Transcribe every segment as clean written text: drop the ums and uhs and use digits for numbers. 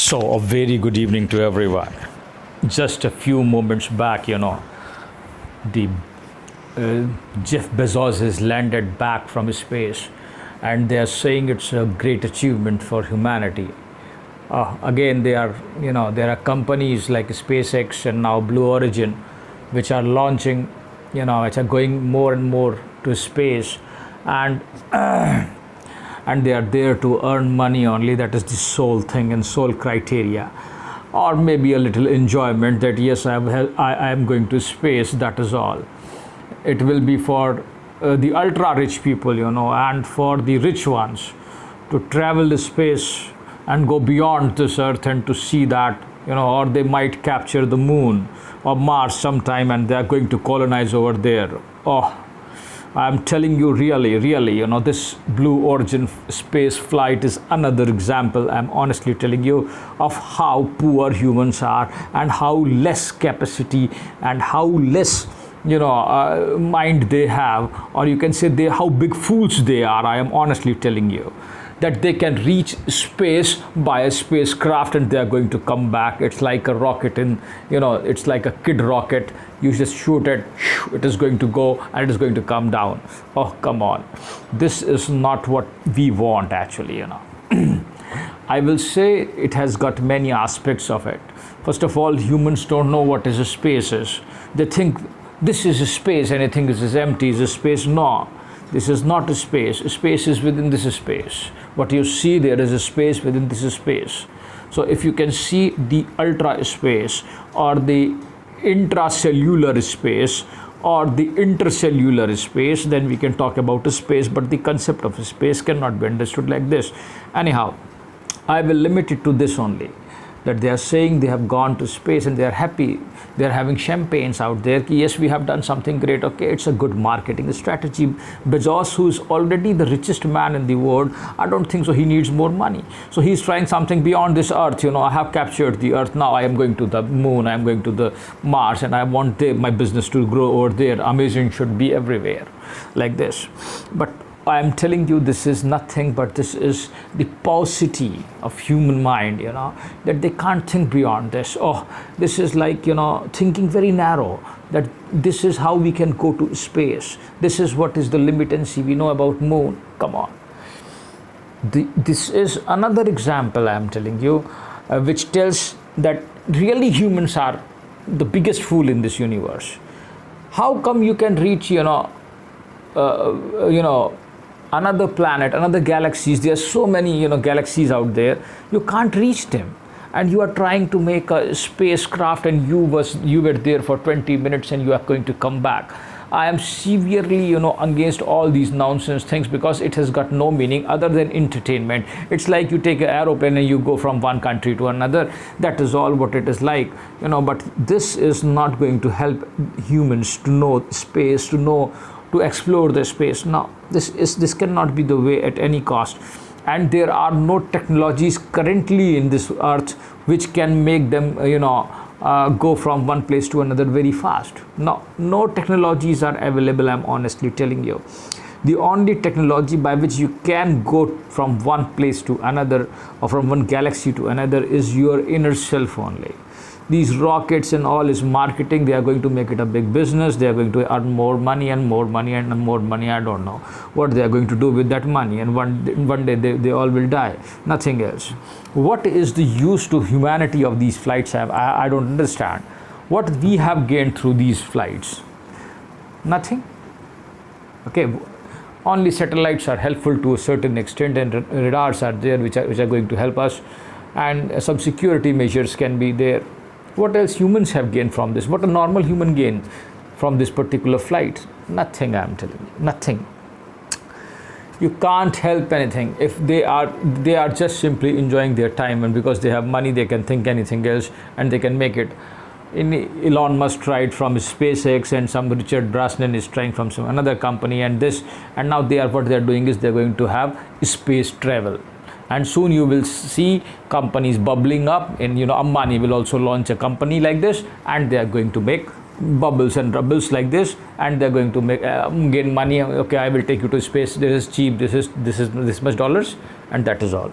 So, a very good evening to everyone. Just a few moments back, the Jeff Bezos has landed back from space, and they are saying it's a great achievement for humanity. Again, there are companies like SpaceX and now Blue Origin, which are launching, which are going more and more to space, and and they are there to earn money only. That is the sole thing and sole criteria, or maybe a little enjoyment that yes, I am going to space. That is all. It will be for the ultra rich people, and for the rich ones to travel the space and go beyond this earth and to see that, or they might capture the moon or Mars sometime and they are going to colonize over there. Oh, I'm telling you, really, this Blue Origin space flight is another example. I'm honestly telling you of how poor humans are and how less capacity and how less, mind they have, or you can say how big fools they are. I am honestly telling you that they can reach space by a spacecraft and they are going to come back. It's like a rocket it's like a kid rocket. You just shoot it, it is going to go and it is going to come down. Oh, come on. This is not what we want actually, I will say it has got many aspects of it. First of all, humans don't know what is a space is. They think this is a space, anything is empty, is a space. No. This is not a space. A space is within this space. What you see there is a space within this space. So if you can see the ultra space or the intracellular space or the intercellular space, then we can talk about a space, but the concept of a space cannot be understood like this. Anyhow, I will limit it to this only, that they are saying they have gone to space and they are happy. They are having champagnes out there. Yes, we have done something great. Okay, it's a good marketing strategy. Bezos, who is already the richest man in the world, I don't think so he needs more money. So he's trying something beyond this earth. I have captured the earth. Now I am going to the moon. I am going to the Mars, and I want my business to grow over there. Amazing should be everywhere, like this. But I am telling you, this is nothing but this is the paucity of human mind, that they can't think beyond this. Oh, this is like, thinking very narrow, that this is how we can go to space. This is what is the limitancy we know about moon. Come on. This is another example I am telling you, which tells that really humans are the biggest fool in this universe. How come you can reach, another planet, another galaxies? There are so many, galaxies out there. You can't reach them, and you are trying to make a spacecraft, and you were there for 20 minutes, and you are going to come back. I am severely, against all these nonsense things, because it has got no meaning other than entertainment. It's like you take an aeroplane and you go from one country to another. That is all what it is like, But this is not going to help humans to know space, to explore the space. Now, this cannot be the way at any cost. And there are no technologies currently in this earth which can make them, go from one place to another very fast. No technologies are available, I'm honestly telling you. The only technology by which you can go from one place to another or from one galaxy to another is your inner self only. These rockets and all is marketing. They are going to make it a big business. They are going to earn more money and more money and more money. I don't know what they are going to do with that money. And one day they all will die. Nothing else. What is the use to humanity of these flights? I don't understand. What we have gained through these flights? Nothing. Okay. Only satellites are helpful to a certain extent, and radars are there which are going to help us, and some security measures can be there. What else humans have gained from this? What a normal human gain from this particular flight? Nothing, I'm telling you. Nothing. You can't help anything. If they are just simply enjoying their time, and because they have money, they can think anything else and they can make it. Elon Musk tried from SpaceX, and some Richard Branson is trying from some another company, and now what they are doing is they're going to have space travel. And soon you will see companies bubbling up, and Ambani will also launch a company like this, and they are going to make bubbles and rubbles like this, and they're going to make gain money. Okay, I will take you to space. This is cheap. This is this much dollars, and that is all.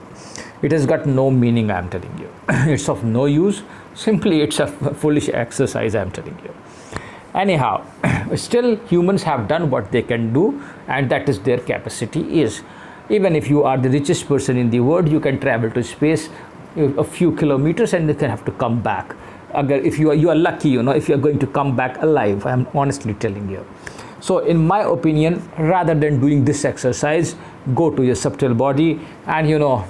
it has got no meaning, I'm telling you. It's of no use. Simply, it's a foolish exercise, I'm telling you. Anyhow, still humans have done what they can do, and that is their capacity is. Even if you are the richest person in the world, you can travel to space a few kilometers and you can have to come back. If you are lucky, you know, if you are going to come back alive, I'm honestly telling you. So in my opinion, rather than doing this exercise, go to your subtle body and, you know,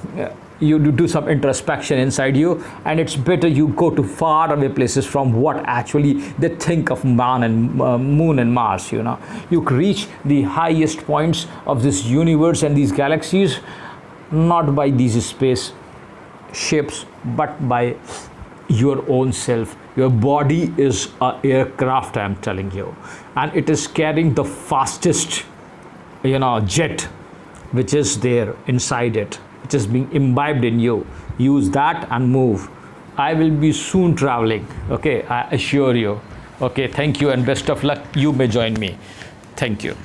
you do some introspection inside you, and it's better you go to far away places from what actually they think of man and moon and Mars. You know, you reach the highest points of this universe and these galaxies not by these space ships but by your own self. Your body is an aircraft, I'm telling you, and it is carrying the fastest, you know, jet which is there inside it, which is being imbibed in you. Use that and move. I will be soon traveling, okay, I assure you. Okay, thank you and best of luck. You may join me. Thank you.